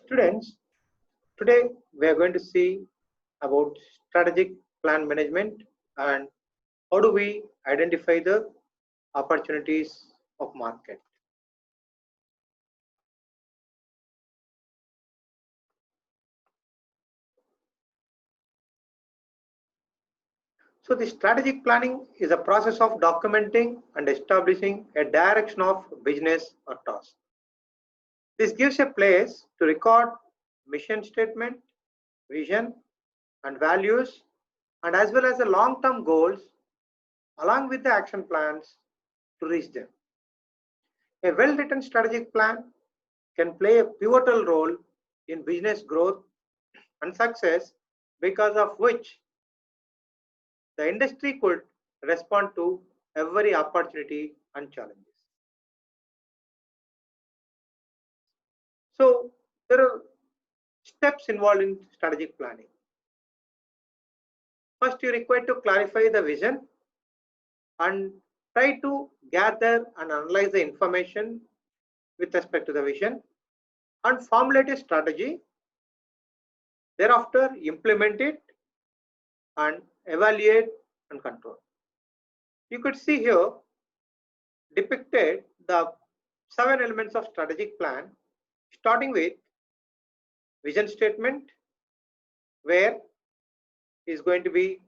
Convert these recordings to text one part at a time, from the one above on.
Students, today we are going to see about strategic plan management and how do we identify the opportunities of market. So the strategic planning is a process of documenting and establishing a direction of business or task. This gives a place to record mission statement, vision and values, and as well as the long-term goals along with the action plans to reach them. A well-written strategic plan can play a pivotal role in business growth and success, because of which the industry could respond to every opportunity and challenges. So there are steps involved in strategic planning. First, you require to clarify the vision and try to gather and analyze the information with respect to the vision and formulate a strategy. Thereafter, implement it and evaluate and control. You could see here depicted the 7 elements of strategic plan, starting with vision statement, where is going to be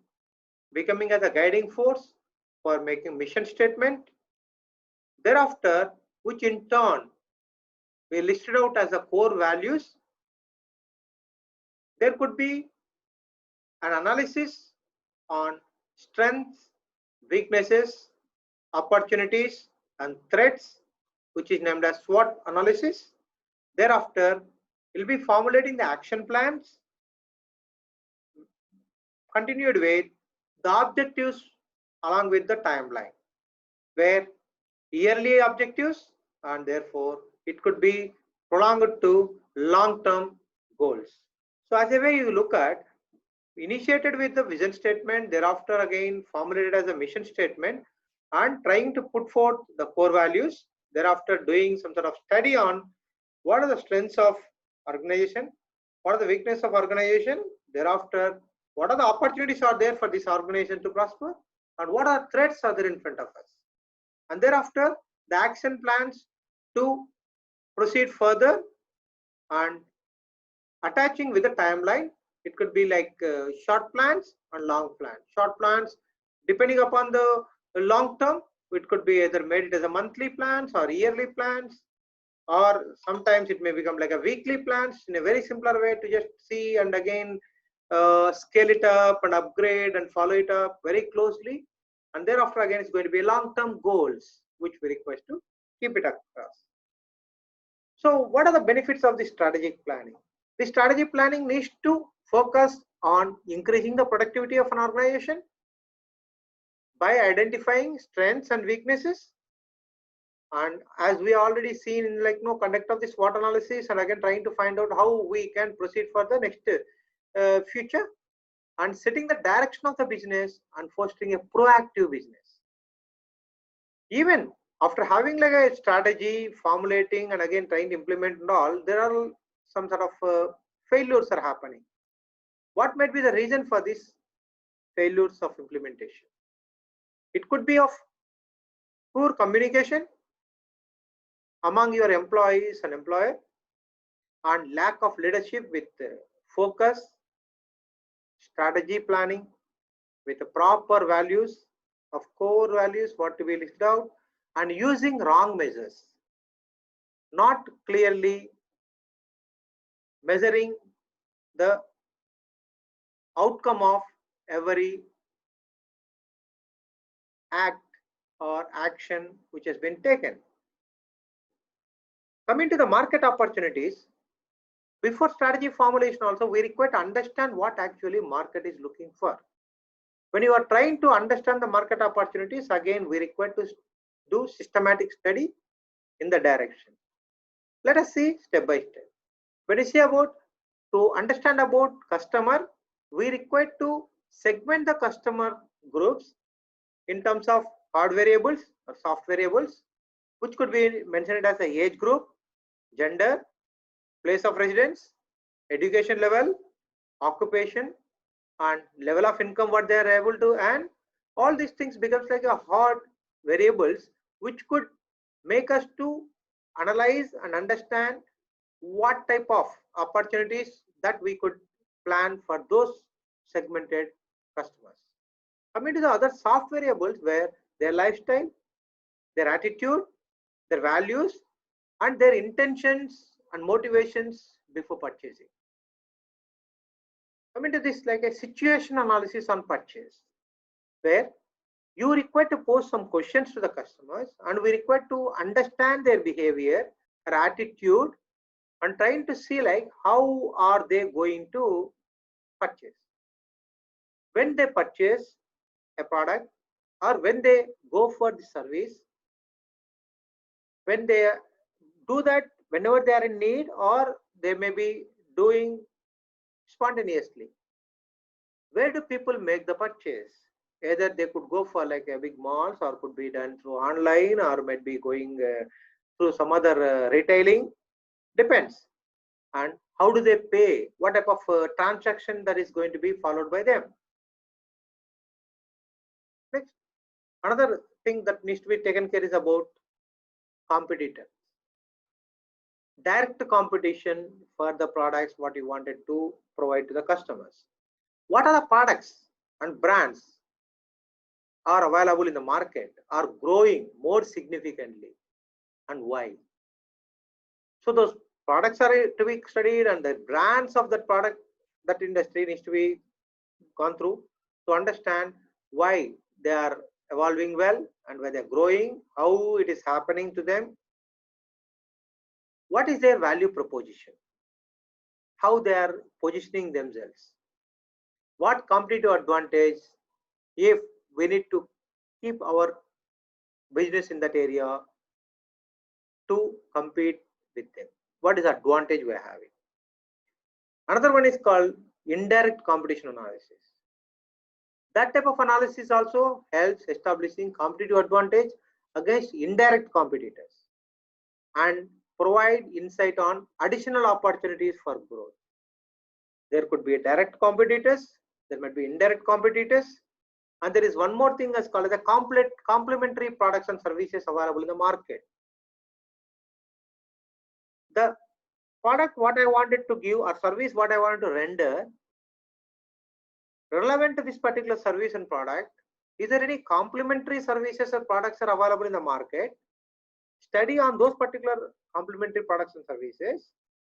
becoming as a guiding force for making mission statement. Thereafter, which in turn we listed out as the core values. There could be an analysis on strengths, weaknesses, opportunities and threats, which is named as SWOT analysis. Thereafter, we'll be formulating the action plans, continued with the objectives along with the timeline, where yearly objectives and therefore it could be prolonged to long-term goals. So as a way you look at, initiated with the vision statement, thereafter again formulated as a mission statement and trying to put forth the core values, thereafter doing some sort of study on what are the strengths of organization, what are the weaknesses of organization, thereafter what are the opportunities are there for this organization to prosper, and what are threats are there in front of us, and thereafter the action plans to proceed further and attaching with the timeline. It could be like short plans and long plans. Short plans, depending upon the long term, it could be either made it as a monthly plans or yearly plans, or sometimes it may become like a weekly plans in a very simpler way to just see and again scale it up and upgrade and follow it up very closely. And thereafter again it's going to be long-term goals which we request to keep it across. So what are the benefits of the strategic planning? The strategic planning needs to focus on increasing the productivity of an organization by identifying strengths and weaknesses, and as we already seen in conduct of this SWOT analysis and again trying to find out how we can proceed for the next future, and setting the direction of the business and fostering a proactive business. Even after having like a strategy formulating and again trying to implement and all, there are some sort of failures are happening. What might be the reason for this failures of implementation? It could be of poor communication among your employees and employer, and lack of leadership with focus, strategy planning with the proper values of core values what to be listed out, and using wrong measures, not clearly measuring the outcome of every act or action which has been taken. Coming to the market opportunities, before strategy formulation also we require to understand what actually market is looking for. When you are trying to understand the market opportunities, again we require to do systematic study in the direction. Let us see step by step. When you say about to understand about customer, we require to segment the customer groups in terms of hard variables or soft variables, which could be mentioned as a age group, gender, place of residence, education level, occupation, and level of income what they are able to earn. All these things becomes like a hard variables which could make us to analyze and understand what type of opportunities that we could plan for those segmented customers. Coming to the other soft variables where their lifestyle, their attitude, their values, and their intentions and motivations before purchasing. Coming to this like a situation analysis on purchase, where you require to pose some questions to the customers and we require to understand their behavior, their attitude, and trying to see like how are they going to purchase. When they purchase a product or when they go for the service, when they do that whenever they are in need or they may be doing spontaneously. Where do people make the purchase? Either they could go for like a big malls or could be done through online or might be going through some other retailing, depends. And how do they pay? What type of transaction that is going to be followed by them? Next, another thing that needs to be taken care is about competitors. Direct competition for the products what you wanted to provide to the customers. What are the products and brands are available in the market, are growing more significantly, and why? So those products are to be studied and the brands of that product, that industry needs to be gone through to understand why they are evolving well and why they're growing, how it is happening to them, what is their value proposition, how they are positioning themselves, what competitive advantage if we need to keep our business in that area to compete with them. What is the advantage we are having? Another one is called indirect competition analysis. That type of analysis also helps establishing competitive advantage against indirect competitors and provide insight on additional opportunities for growth. There could be direct competitors, there might be indirect competitors, and there is one more thing as called as a complementary products and services available in the market. The product what I wanted to give or service what I wanted to render relevant to this particular service and product, is there any complementary services or products are available in the market? Study on those particular complementary products and services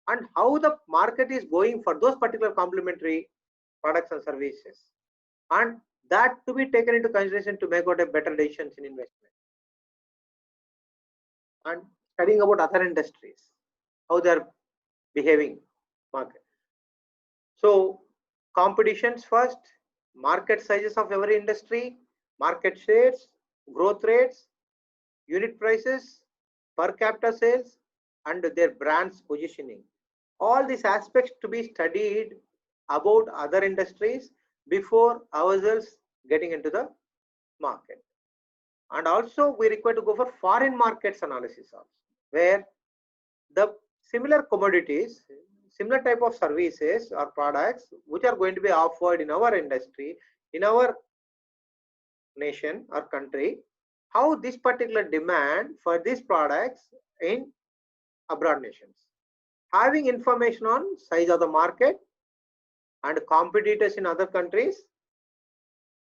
and how the market is going for those particular complementary products and services, and that to be taken into consideration to make out a better decisions in investment. And studying about other industries, how they are behaving market. So competitions first, market sizes of every industry, market shares, growth rates, unit prices, per capita sales, and their brands positioning. All these aspects to be studied about other industries before ourselves getting into the market. And also we require to go for foreign markets analysis also, where the similar commodities, similar type of services or products which are going to be offered in our industry, in our nation or country, how this particular demand for these products in abroad nations. Having information on size of the market and competitors in other countries,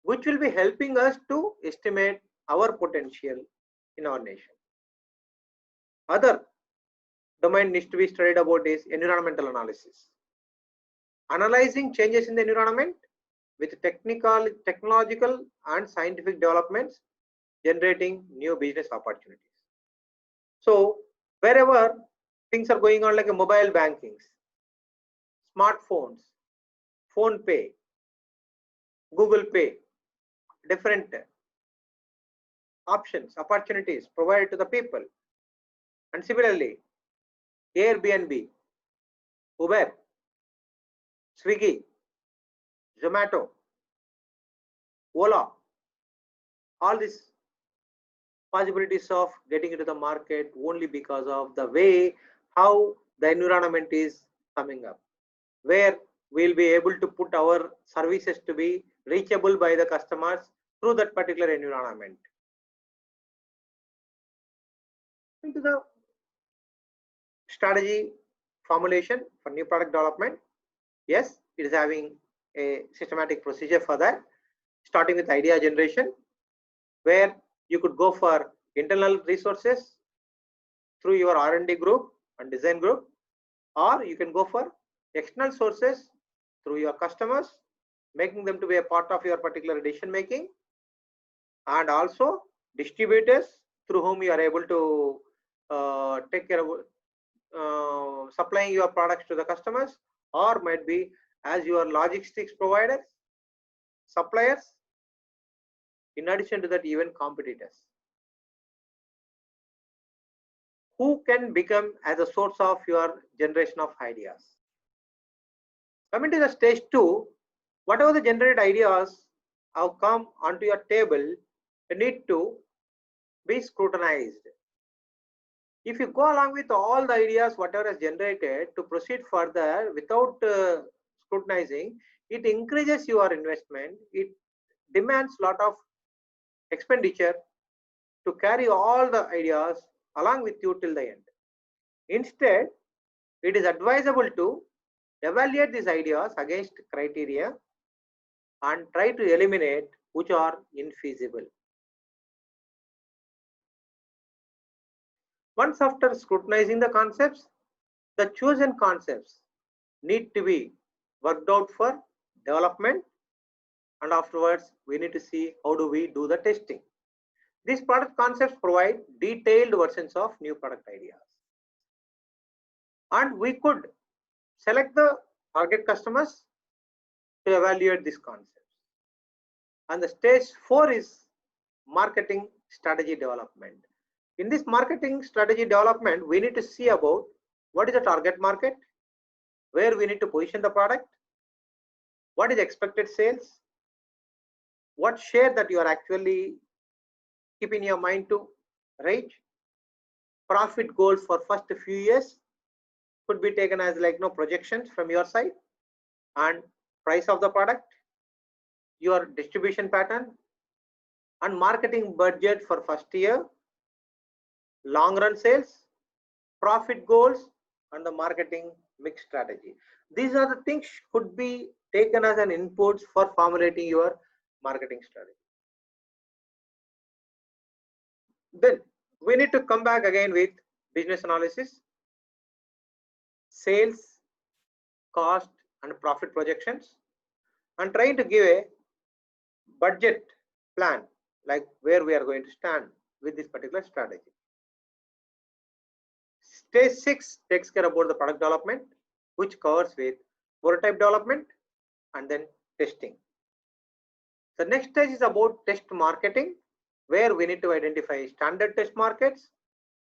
which will be helping us to estimate our potential in our nation. Other domain needs to be studied about is environmental analysis. Analyzing changes in the environment with technological and scientific developments, generating new business opportunities. So wherever things are going on like a mobile bankings, smartphones, phone pay, Google Pay, different options, opportunities provided to the people. And similarly, Airbnb, Uber, Swiggy, Zomato, Ola, all these possibilities of getting into the market only because of the way how the environment is coming up, where we'll be able to put our services to be reachable by the customers through that particular environment. Into the strategy formulation for new product development, yes, it is having a systematic procedure for that, starting with idea generation, where you could go for internal resources through your R&D group and design group, or you can go for external sources through your customers, making them to be a part of your particular decision making, and also distributors through whom you are able to take care of supplying your products to the customers, or might be as your logistics providers, suppliers, in addition to that even competitors, who can become as a source of your generation of ideas. Coming to the stage 2, whatever the generated ideas have come onto your table, they need to be scrutinized. If you go along with all the ideas whatever is generated to proceed further without scrutinizing, it increases your investment. It demands a lot of expenditure to carry all the ideas along with you till the end. Instead, it is advisable to evaluate these ideas against criteria and try to eliminate which are infeasible. Once after scrutinizing the concepts, the chosen concepts need to be worked out for development, and afterwards we need to see how do we do the testing. These product concepts provide detailed versions of new product ideas, and we could select the target customers to evaluate these concepts. And the stage 4 is marketing strategy development. In this marketing strategy development, we need to see about what is the target market, where we need to position the product, what is expected sales, what share that you are actually keeping your mind to reach, profit goals for first few years could be taken as like projections from your side, and price of the product, your distribution pattern, and marketing budget for first year, long run sales, profit goals, and the marketing mix strategy. These are the things could be taken as an input for formulating your marketing strategy. Then we need to come back again with business analysis, sales, cost, and profit projections, and trying to give a budget plan, like where we are going to stand with this particular strategy. Stage 6 takes care about the product development, which covers with prototype development and then testing. The next stage is about test marketing, where we need to identify standard test markets,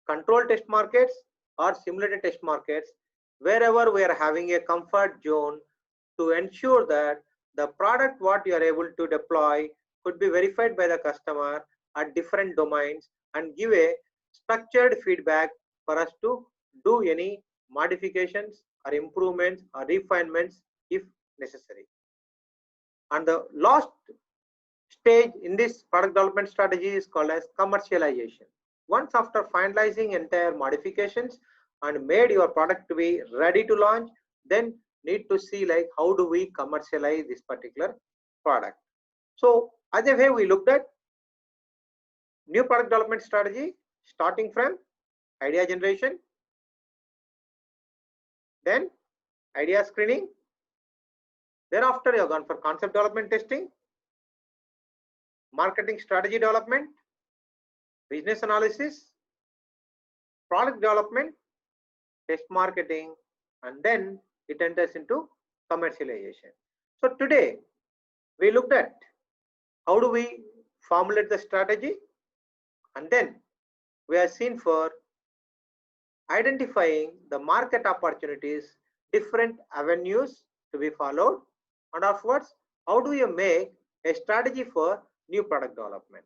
control test markets, or simulated test markets, wherever we are having a comfort zone to ensure that the product what you are able to deploy could be verified by the customer at different domains and give a structured feedback for us to do any modifications or improvements or refinements if necessary. And the last stage in this product development strategy is called as commercialization. Once after finalizing entire modifications and made your product to be ready to launch, then need to see like how do we commercialize this particular product. So as a way we looked at new product development strategy, starting from idea generation, then idea screening, thereafter you have gone for concept development testing, marketing strategy development, business analysis, product development, test marketing, and then it enters into commercialization. So today we looked at how do we formulate the strategy, and then we are seen for identifying the market opportunities, different avenues to be followed, and afterwards how do you make a strategy for new product development.